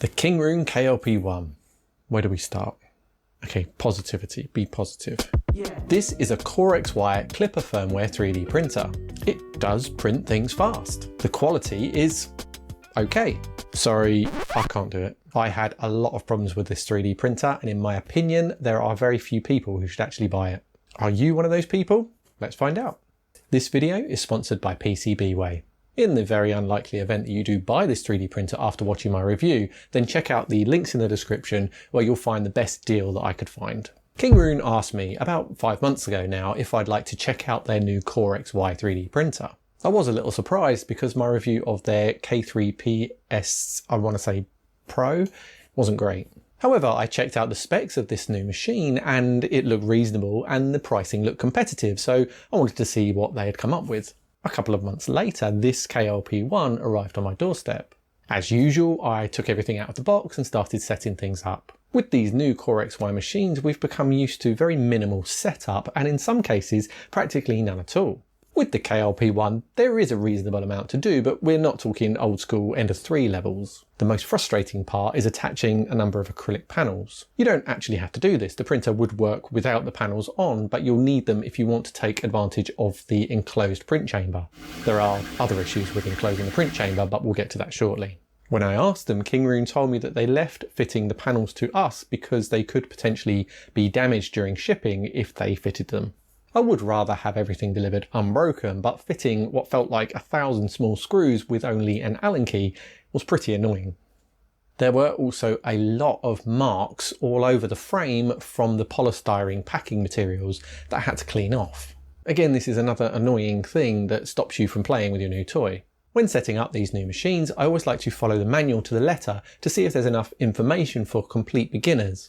The Kingroon KLP1. Where do we start? Okay, positivity, be positive. Yeah. This is a Core XY Clipper firmware 3D printer. It does print things fast. The quality is okay. Sorry, I can't do it. I had a lot of problems with this 3D printer, and in my opinion, there are very few people who should actually buy it. Are you one of those people? Let's find out. This video is sponsored by PCBWay. In the very unlikely event that you do buy this 3D printer after watching my review, then check out the links in the description where you'll find the best deal that I could find. Kingroon asked me about 5 months ago now if I'd like to check out their new Core XY 3D printer. I was a little surprised because my review of their K3PS, I want to say Pro, wasn't great. However, I checked out the specs of this new machine and it looked reasonable and the pricing looked competitive, so I wanted to see what they had come up with. A couple of months later, this KLP1 arrived on my doorstep. As usual, I took everything out of the box and started setting things up. With these new Core XY machines, we've become used to very minimal setup and in some cases, practically none at all. With the KLP1, there is a reasonable amount to do, but we're not talking old school Ender 3 levels. The most frustrating part is attaching a number of acrylic panels. You don't actually have to do this. The printer would work without the panels on, but you'll need them if you want to take advantage of the enclosed print chamber. There are other issues with enclosing the print chamber, but we'll get to that shortly. When I asked them, Kingroon told me that they left fitting the panels to us because they could potentially be damaged during shipping if they fitted them. I would rather have everything delivered unbroken, but fitting what felt like 1,000 small screws with only an Allen key was pretty annoying. There were also a lot of marks all over the frame from the polystyrene packing materials that I had to clean off. Again, this is another annoying thing that stops you from playing with your new toy. When setting up these new machines, I always like to follow the manual to the letter to see if there's enough information for complete beginners.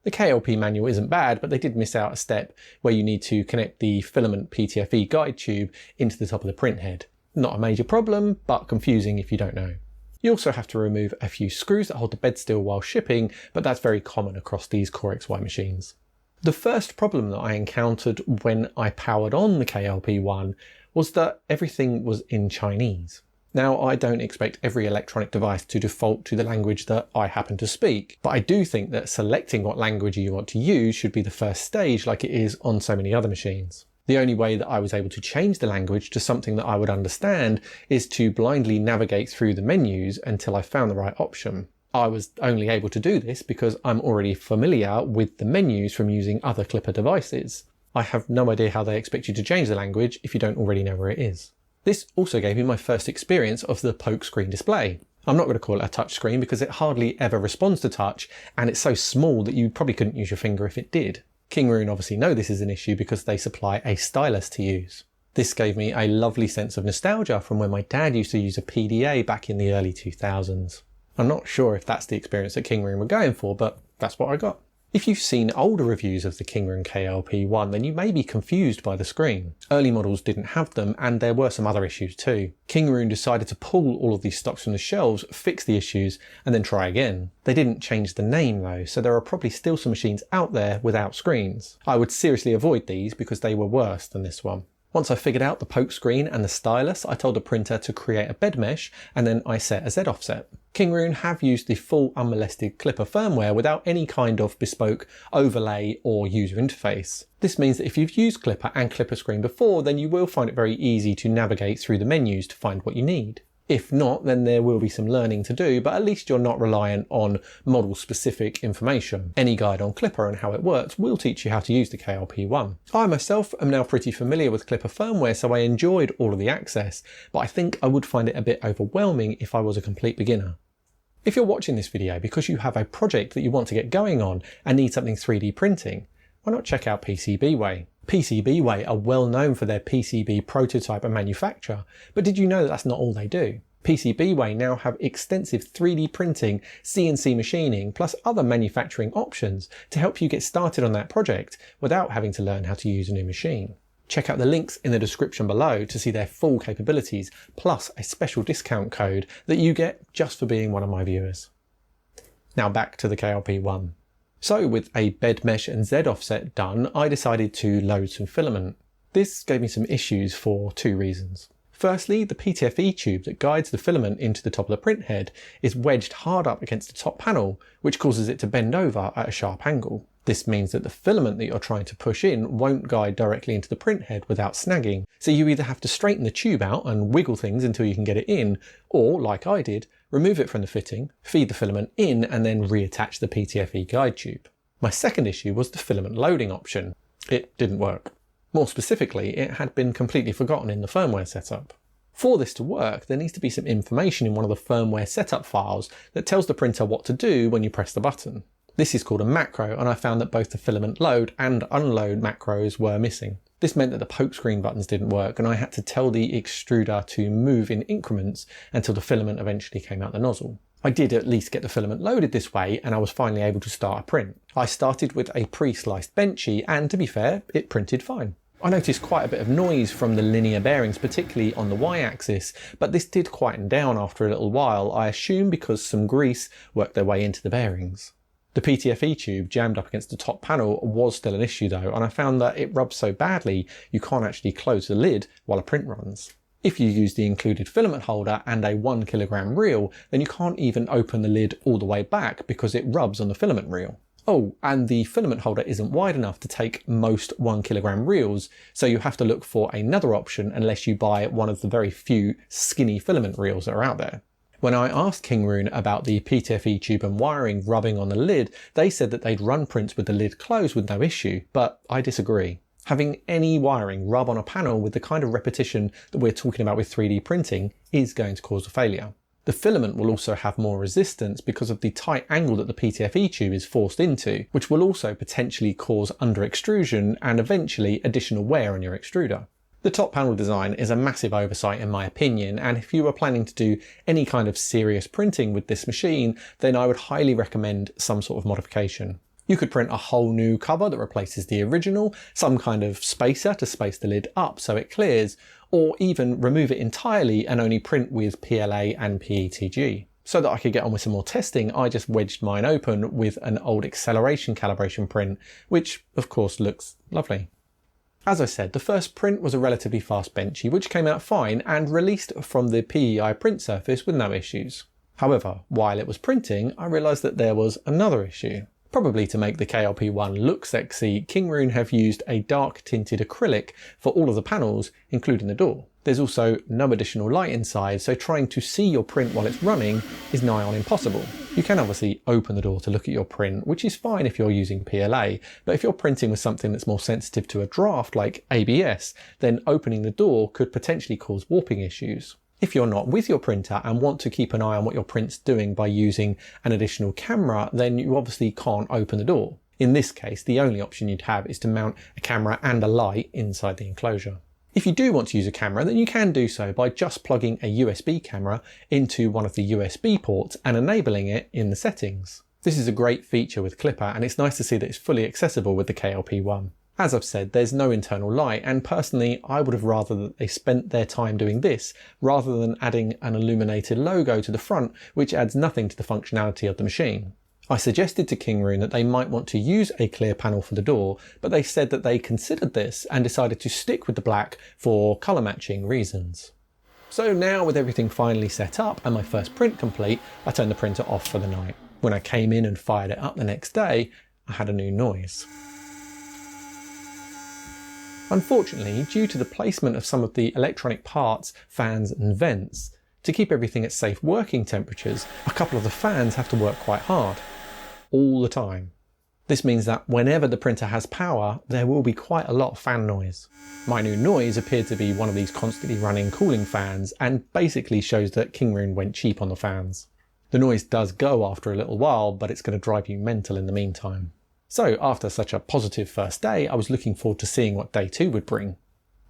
The KLP manual isn't bad, but they did miss out a step where you need to connect the Filament PTFE guide tube into the top of the print head. Not a major problem, but confusing if you don't know. You also have to remove a few screws that hold the bed still while shipping, but that's very common across these Core XY machines. The first problem that I encountered when I powered on the KLP1 was that everything was in Chinese. Now, I don't expect every electronic device to default to the language that I happen to speak, but I do think that selecting what language you want to use should be the first stage like it is on so many other machines. The only way that I was able to change the language to something that I would understand is to blindly navigate through the menus until I found the right option. I was only able to do this because I'm already familiar with the menus from using other Clipper devices. I have no idea how they expect you to change the language if you don't already know where it is. This also gave me my first experience of the poke screen display. I'm not going to call it a touch screen because it hardly ever responds to touch and it's so small that you probably couldn't use your finger if it did. Kingroon obviously know this is an issue because they supply a stylus to use. This gave me a lovely sense of nostalgia from when my dad used to use a PDA back in the early 2000s. I'm not sure if that's the experience that Kingroon were going for, but that's what I got. If you've seen older reviews of the Kingroon KLP1, then you may be confused by the screen. Early models didn't have them, and there were some other issues too. Kingroon decided to pull all of these stocks from the shelves, fix the issues, and then try again. They didn't change the name though, so there are probably still some machines out there without screens. I would seriously avoid these because they were worse than this one. Once I figured out the poke screen and the stylus, I told the printer to create a bed mesh and then I set a Z offset. Kingroon have used the full unmolested Clipper firmware without any kind of bespoke overlay or user interface. This means that if you've used Clipper and Clipper Screen before, then you will find it very easy to navigate through the menus to find what you need. If not, then there will be some learning to do, but at least you're not reliant on model-specific information. Any guide on Clipper and how it works will teach you how to use the KLP1. I myself am now pretty familiar with Clipper firmware, so I enjoyed all of the access, but I think I would find it a bit overwhelming if I was a complete beginner. If you're watching this video because you have a project that you want to get going on and need something 3D printing, why not check out PCBWay? PCBWay are well known for their PCB prototype and manufacture, but did you know that that's not all they do? PCBWay now have extensive 3D printing, CNC machining, plus other manufacturing options to help you get started on that project without having to learn how to use a new machine. Check out the links in the description below to see their full capabilities, plus a special discount code that you get just for being one of my viewers. Now back to the KLP1. So with a bed mesh and Z offset done, I decided to load some filament. This gave me some issues for two reasons. Firstly, the PTFE tube that guides the filament into the top of the print head is wedged hard up against the top panel, which causes it to bend over at a sharp angle. This means that the filament that you're trying to push in won't guide directly into the print head without snagging, so you either have to straighten the tube out and wiggle things until you can get it in, or, like I did, remove it from the fitting, feed the filament in and then reattach the PTFE guide tube. My second issue was the filament loading option. It didn't work. More specifically, it had been completely forgotten in the firmware setup. For this to work, there needs to be some information in one of the firmware setup files that tells the printer what to do when you press the button. This is called a macro, and I found that both the filament load and unload macros were missing. This meant that the poke screen buttons didn't work, and I had to tell the extruder to move in increments until the filament eventually came out the nozzle. I did at least get the filament loaded this way, and I was finally able to start a print. I started with a pre-sliced benchy, and to be fair, it printed fine. I noticed quite a bit of noise from the linear bearings, particularly on the y-axis, but this did quieten down after a little while, I assume because some grease worked their way into the bearings. The PTFE tube jammed up against the top panel was still an issue though, and I found that it rubs so badly you can't actually close the lid while a print runs. If you use the included filament holder and a 1 kilogram reel, then you can't even open the lid all the way back because it rubs on the filament reel. Oh, and the filament holder isn't wide enough to take most 1 kilogram reels, so you have to look for another option unless you buy one of the very few skinny filament reels that are out there. When I asked Kingroon about the PTFE tube and wiring rubbing on the lid, they said that they'd run prints with the lid closed with no issue, but I disagree. Having any wiring rub on a panel with the kind of repetition that we're talking about with 3D printing is going to cause a failure. The filament will also have more resistance because of the tight angle that the PTFE tube is forced into, which will also potentially cause under extrusion and eventually additional wear on your extruder. The top panel design is a massive oversight in my opinion, and if you were planning to do any kind of serious printing with this machine, then I would highly recommend some sort of modification. You could print a whole new cover that replaces the original, some kind of spacer to space the lid up so it clears, or even remove it entirely and only print with PLA and PETG. So that I could get on with some more testing, I just wedged mine open with an old acceleration calibration print, which of course looks lovely. As I said, the first print was a relatively fast benchy, which came out fine and released from the PEI print surface with no issues. However, while it was printing, I realised that there was another issue. Probably to make the KLP1 look sexy, Kingroon have used a dark tinted acrylic for all of the panels, including the door. There's also no additional light inside, so trying to see your print while it's running is nigh on impossible. You can obviously open the door to look at your print, which is fine if you're using PLA, but if you're printing with something that's more sensitive to a draft like ABS, then opening the door could potentially cause warping issues. If you're not with your printer and want to keep an eye on what your print's doing by using an additional camera, then you obviously can't open the door. In this case, the only option you'd have is to mount a camera and a light inside the enclosure. If you do want to use a camera, then you can do so by just plugging a USB camera into one of the USB ports and enabling it in the settings. This is a great feature with Clipper, and it's nice to see that it's fully accessible with the KLP1. As I've said, there's no internal light, and personally I would have rather that they spent their time doing this rather than adding an illuminated logo to the front, which adds nothing to the functionality of the machine. I suggested to Kingroon that they might want to use a clear panel for the door, but they said that they considered this and decided to stick with the black for colour matching reasons. So now, with everything finally set up and my first print complete, I turned the printer off for the night. When I came in and fired it up the next day, I had a new noise. Unfortunately, due to the placement of some of the electronic parts, fans and vents, to keep everything at safe working temperatures, a couple of the fans have to work quite hard, all the time. This means that whenever the printer has power, there will be quite a lot of fan noise. My new noise appeared to be one of these constantly running cooling fans, and basically shows that Kingroon went cheap on the fans. The noise does go after a little while, but it's going to drive you mental in the meantime. So after such a positive first day, I was looking forward to seeing what day 2 would bring.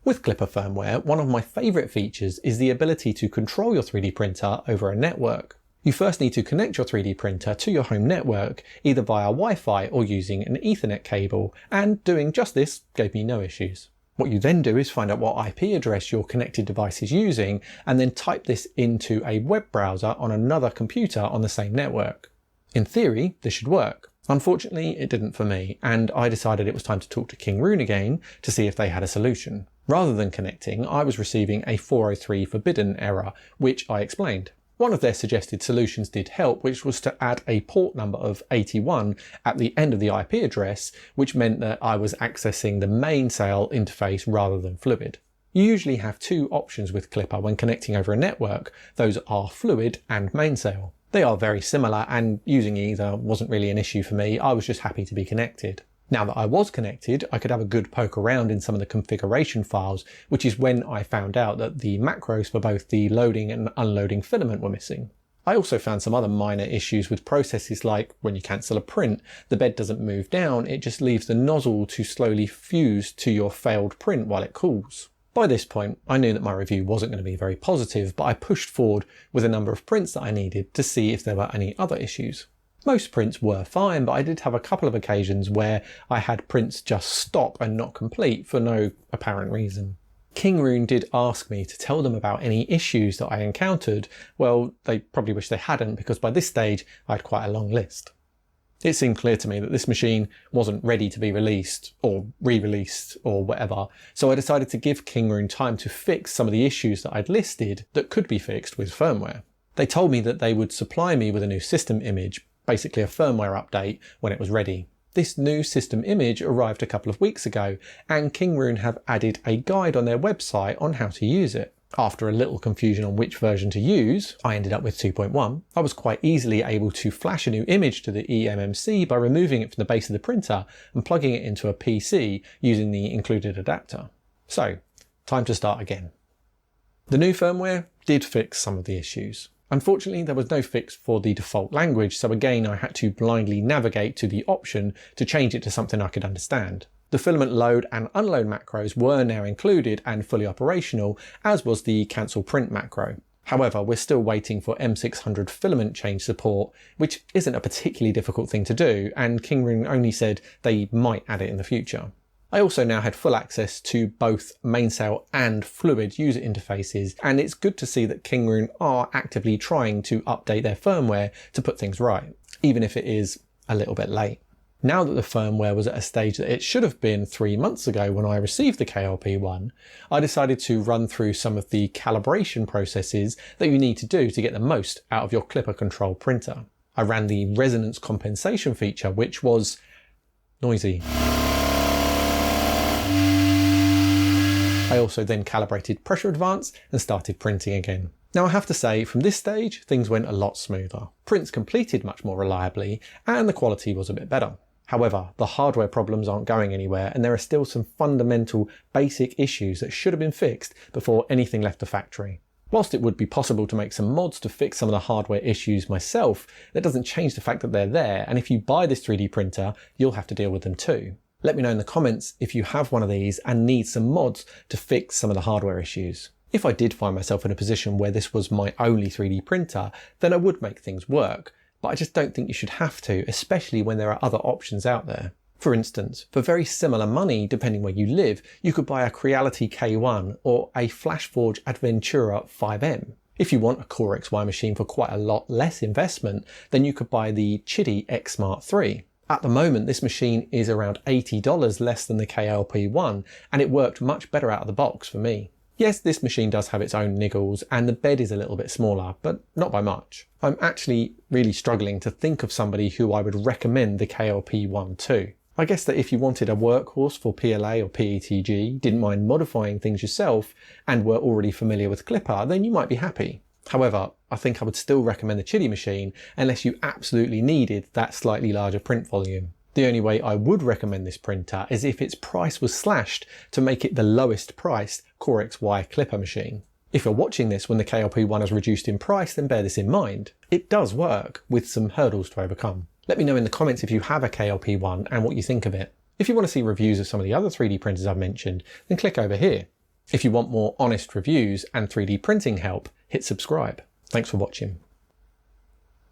With Clipper firmware, one of my favourite features is the ability to control your 3D printer over a network. You first need to connect your 3D printer to your home network, either via Wi-Fi or using an Ethernet cable, and doing just this gave me no issues. What you then do is find out what IP address your connected device is using, and then type this into a web browser on another computer on the same network. In theory, this should work. Unfortunately, it didn't for me, and I decided it was time to talk to Kingroon again to see if they had a solution. Rather than connecting, I was receiving a 403 forbidden error, which I explained. One of their suggested solutions did help, which was to add a port number of 81 at the end of the IP address, which meant that I was accessing the mainsail interface rather than Fluid. You usually have two options with Klipper when connecting over a network. Those are Fluid and mainsail. They are very similar, and using either wasn't really an issue for me. I was just happy to be connected. Now that I was connected, I could have a good poke around in some of the configuration files, which is when I found out that the macros for both the loading and unloading filament were missing. I also found some other minor issues with processes like when you cancel a print, the bed doesn't move down, it just leaves the nozzle to slowly fuse to your failed print while it cools. By this point, I knew that my review wasn't going to be very positive, but I pushed forward with a number of prints that I needed to see if there were any other issues. Most prints were fine, but I did have a couple of occasions where I had prints just stop and not complete for no apparent reason. Kingroon did ask me to tell them about any issues that I encountered. Well, they probably wish they hadn't, because by this stage I had quite a long list. It seemed clear to me that this machine wasn't ready to be released or re-released or whatever, so I decided to give Kingroon time to fix some of the issues that I'd listed that could be fixed with firmware. They told me that they would supply me with a new system image, basically a firmware update, when it was ready. This new system image arrived a couple of weeks ago, and Kingroon have added a guide on their website on how to use it. After a little confusion on which version to use, I ended up with 2.1. I was quite easily able to flash a new image to the eMMC by removing it from the base of the printer and plugging it into a PC using the included adapter. So, time to start again. The new firmware did fix some of the issues. Unfortunately, there was no fix for the default language, so again I had to blindly navigate to the option to change it to something I could understand. The filament load and unload macros were now included and fully operational, as was the cancel print macro. However, we're still waiting for M600 filament change support, which isn't a particularly difficult thing to do, and Kingroon only said they might add it in the future. I also now had full access to both mainsail and Fluid user interfaces, and it's good to see that Kingroon are actively trying to update their firmware to put things right, even if it is a little bit late. Now that the firmware was at a stage that it should have been 3 months ago when I received the KLP1, I decided to run through some of the calibration processes that you need to do to get the most out of your Klipper control printer. I ran the resonance compensation feature, which was noisy. I also then calibrated pressure advance and started printing again. Now I have to say, from this stage, things went a lot smoother. Prints completed much more reliably, and the quality was a bit better. However, the hardware problems aren't going anywhere, and there are still some fundamental basic issues that should have been fixed before anything left the factory. Whilst it would be possible to make some mods to fix some of the hardware issues myself, that doesn't change the fact that they're there, and if you buy this 3D printer, you'll have to deal with them too. Let me know in the comments if you have one of these and need some mods to fix some of the hardware issues. If I did find myself in a position where this was my only 3D printer, then I would make things work, but I just don't think you should have to, especially when there are other options out there. For instance, for very similar money, depending where you live, you could buy a Creality K1 or a Flashforge Adventura 5M. If you want a Core XY machine for quite a lot less investment, then you could buy the Chidi X Smart 3. At the moment, this machine is around $80 less than the KLP1, and it worked much better out of the box for me. Yes, this machine does have its own niggles, and the bed is a little bit smaller, but not by much. I'm actually really struggling to think of somebody who I would recommend the KLP1 to. I guess that if you wanted a workhorse for PLA or PETG, didn't mind modifying things yourself, and were already familiar with Klipper, then you might be happy. However, I think I would still recommend the Chidi machine unless you absolutely needed that slightly larger print volume. The only way I would recommend this printer is if its price was slashed to make it the lowest priced Core XY Klipper machine. If you're watching this when the KLP1 has reduced in price, then bear this in mind. It does work, with some hurdles to overcome. Let me know in the comments if you have a KLP1 and what you think of it. If you want to see reviews of some of the other 3D printers I've mentioned, then click over here. If you want more honest reviews and 3D printing help, hit subscribe. Thanks for watching.